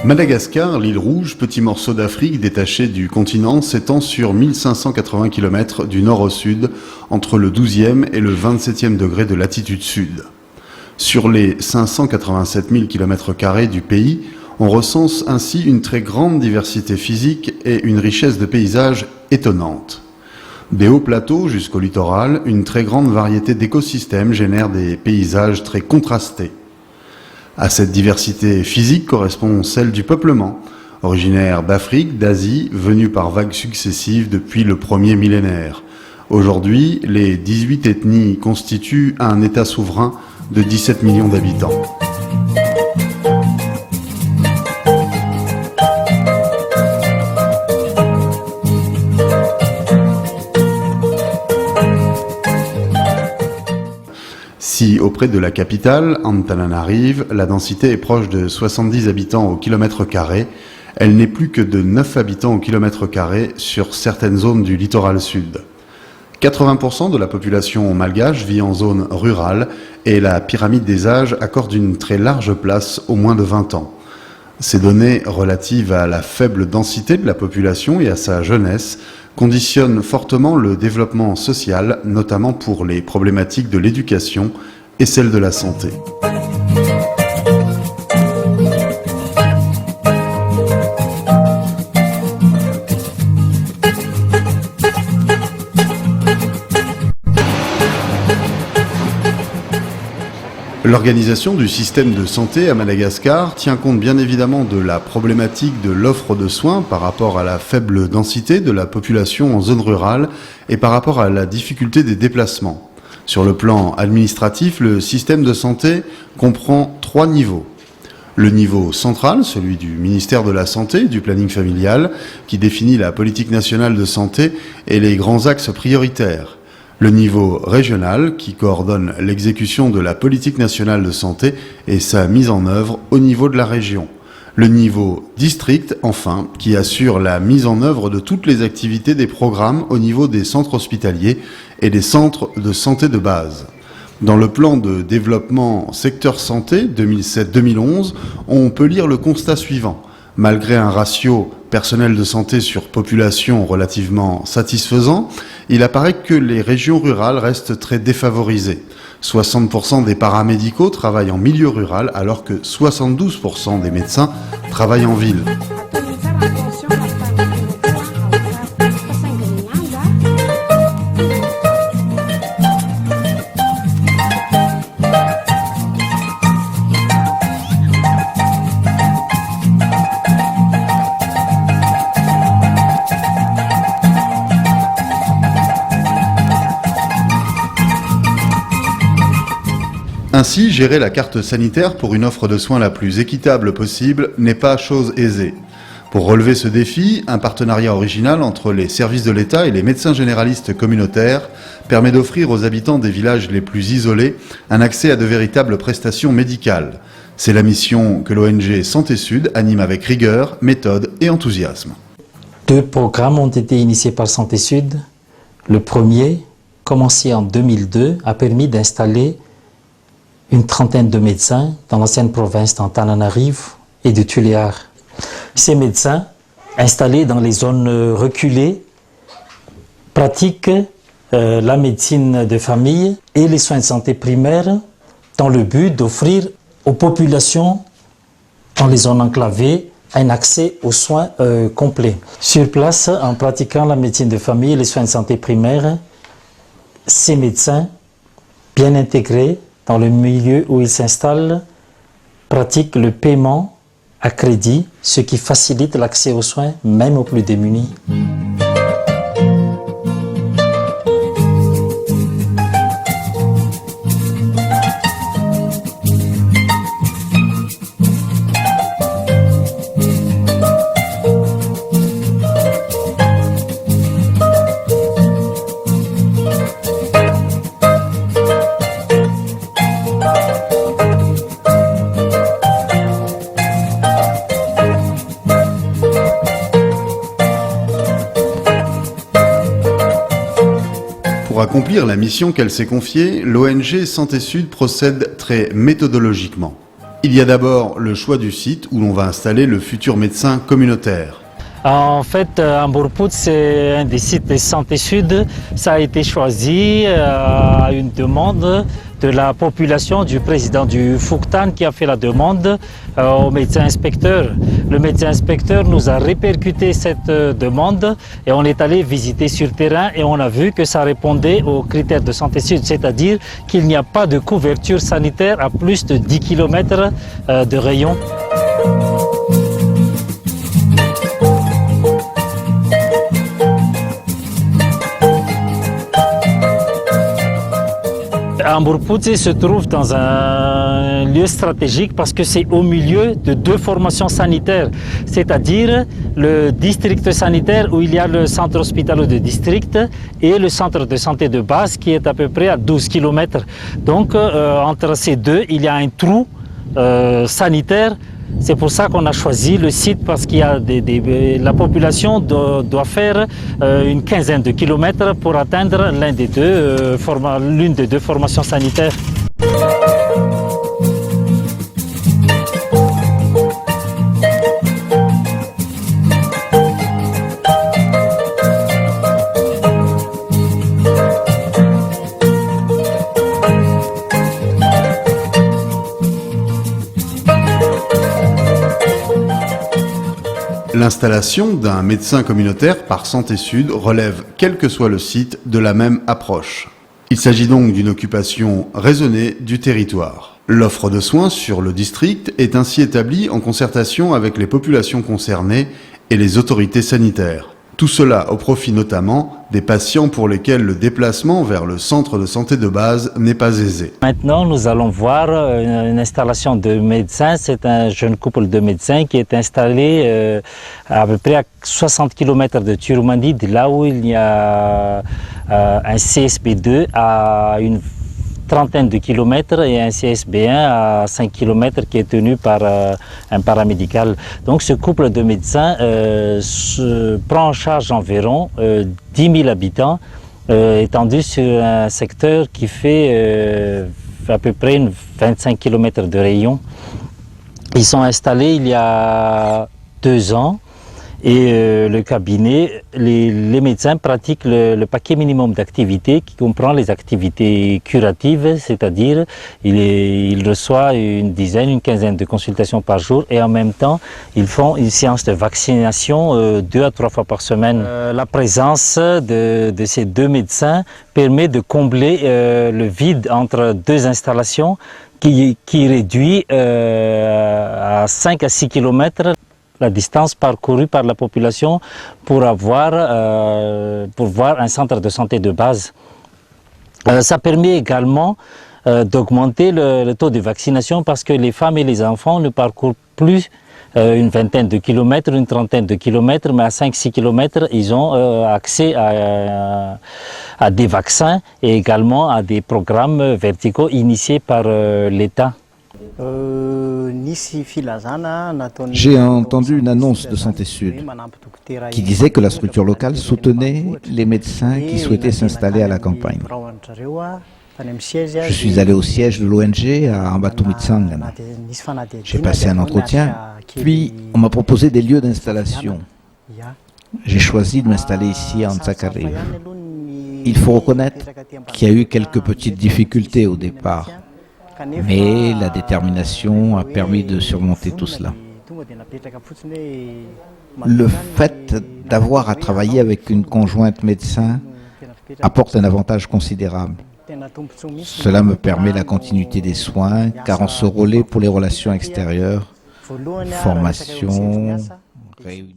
Madagascar, l'île Rouge, petit morceau d'Afrique détaché du continent, s'étend sur 1580 km du nord au sud, entre le 12e et le 27e degré de latitude sud. Sur les 587 000 km² du pays, on recense ainsi une très grande diversité physique et une richesse de paysages étonnante. Des hauts plateaux jusqu'au littoral, une très grande variété d'écosystèmes génère des paysages très contrastés. À cette diversité physique correspond celle du peuplement, originaire d'Afrique, d'Asie, venue par vagues successives depuis le premier millénaire. Aujourd'hui, les 18 ethnies constituent un État souverain de 17 millions d'habitants. Si auprès de la capitale, Antananarive, la densité est proche de 70 habitants au kilomètre carré, elle n'est plus que de 9 habitants au kilomètre carré sur certaines zones du littoral sud. 80% de la population malgache vit en zone rurale et la pyramide des âges accorde une très large place aux moins de 20 ans. Ces données relatives à la faible densité de la population et à sa jeunesse conditionnent fortement le développement social, notamment pour les problématiques de l'éducation et celles de la santé. L'organisation du système de santé à Madagascar tient compte bien évidemment de la problématique de l'offre de soins par rapport à la faible densité de la population en zone rurale et par rapport à la difficulté des déplacements. Sur le plan administratif, le système de santé comprend 3 niveaux. Le niveau central, celui du ministère de la Santé, du planning familial, qui définit la politique nationale de santé et les grands axes prioritaires. Le niveau régional, qui coordonne l'exécution de la politique nationale de santé et sa mise en œuvre au niveau de la région. Le niveau district, enfin, qui assure la mise en œuvre de toutes les activités des programmes au niveau des centres hospitaliers et des centres de santé de base. Dans le plan de développement secteur santé 2007-2011, on peut lire le constat suivant. Malgré un ratio personnel de santé sur population relativement satisfaisant, il apparaît que les régions rurales restent très défavorisées. 60% des paramédicaux travaillent en milieu rural alors que 72% des médecins travaillent en ville. Ainsi, gérer la carte sanitaire pour une offre de soins la plus équitable possible n'est pas chose aisée. Pour relever ce défi, un partenariat original entre les services de l'État et les médecins généralistes communautaires permet d'offrir aux habitants des villages les plus isolés un accès à de véritables prestations médicales. C'est la mission que l'ONG Santé Sud anime avec rigueur, méthode et enthousiasme. 2 programmes ont été initiés par Santé Sud. Le premier, commencé en 2002, a permis d'installer une trentaine de médecins dans l'ancienne province d'Antananarive et de Tuléar. Ces médecins, installés dans les zones reculées, pratiquent la médecine de famille et les soins de santé primaires dans le but d'offrir aux populations dans les zones enclavées un accès aux soins complets. Sur place, en pratiquant la médecine de famille et les soins de santé primaires, ces médecins, bien intégrés dans le milieu où ils s'installent, pratiquent le paiement à crédit, ce qui facilite l'accès aux soins, même aux plus démunis. Pour accomplir la mission qu'elle s'est confiée, l'ONG Santé Sud procède très méthodologiquement. Il y a d'abord le choix du site où l'on va installer le futur médecin communautaire. En fait, Ambourpout, c'est un des sites de Santé Sud. Ça a été choisi à une demande de la population, du président du Fouktan qui a fait la demande au médecin inspecteur. Le médecin inspecteur nous a répercuté cette demande et on est allé visiter sur terrain et on a vu que ça répondait aux critères de Santé Sud, c'est-à-dire qu'il n'y a pas de couverture sanitaire à plus de 10 km de rayon. Ambourpout se trouve dans un lieu stratégique parce que c'est au milieu de deux formations sanitaires, c'est-à-dire le district sanitaire où il y a le centre hospitalier de district et le centre de santé de base qui est à peu près à 12 km. Donc entre ces deux, il y a un trou sanitaire. C'est pour ça qu'on a choisi le site parce qu'il y a la population doit faire une quinzaine de kilomètres pour atteindre l'une des deux formations sanitaires. L'installation d'un médecin communautaire par Santé Sud relève, quel que soit le site, de la même approche. Il s'agit donc d'une occupation raisonnée du territoire. L'offre de soins sur le district est ainsi établie en concertation avec les populations concernées et les autorités sanitaires. Tout cela au profit notamment des patients pour lesquels le déplacement vers le centre de santé de base n'est pas aisé. Maintenant, nous allons voir une installation de médecins. C'est un jeune couple de médecins qui est installé à peu près à 60 km de Turumandide, là où il y a un CSB2 à une trentaine de kilomètres et un CSB1 à 5 km qui est tenu par un paramédical. Donc ce couple de médecins prend en charge environ 10 000 habitants étendus sur un secteur qui fait à peu près 25 km de rayon. Ils sont installés il y a 2 ans. Et le cabinet, les médecins pratiquent le paquet minimum d'activités qui comprend les activités curatives, c'est-à-dire il reçoit une quinzaine de consultations par jour et en même temps ils font une séance de vaccination 2 à 3 fois par semaine. La présence de ces deux médecins permet de combler le vide entre deux installations qui réduit à 5 à 6 km la distance parcourue par la population pour voir un centre de santé de base. Ça permet également d'augmenter le taux de vaccination parce que les femmes et les enfants ne parcourent plus une vingtaine de kilomètres, une trentaine de kilomètres, mais à 5-6 kilomètres, ils ont accès à des vaccins et également à des programmes verticaux initiés par l'État. J'ai entendu une annonce de Santé Sud qui disait que la structure locale soutenait les médecins qui souhaitaient s'installer à la campagne. Je suis allé au siège de l'ONG à Ambatomitsangana. J'ai passé un entretien, puis on m'a proposé des lieux d'installation. J'ai choisi de m'installer ici à Ntsakarive. Il faut reconnaître qu'il y a eu quelques petites difficultés au départ. Mais la détermination a permis de surmonter tout cela. Le fait d'avoir à travailler avec une conjointe médecin apporte un avantage considérable. Cela me permet la continuité des soins, car on se relaie pour les relations extérieures, formation, réunion.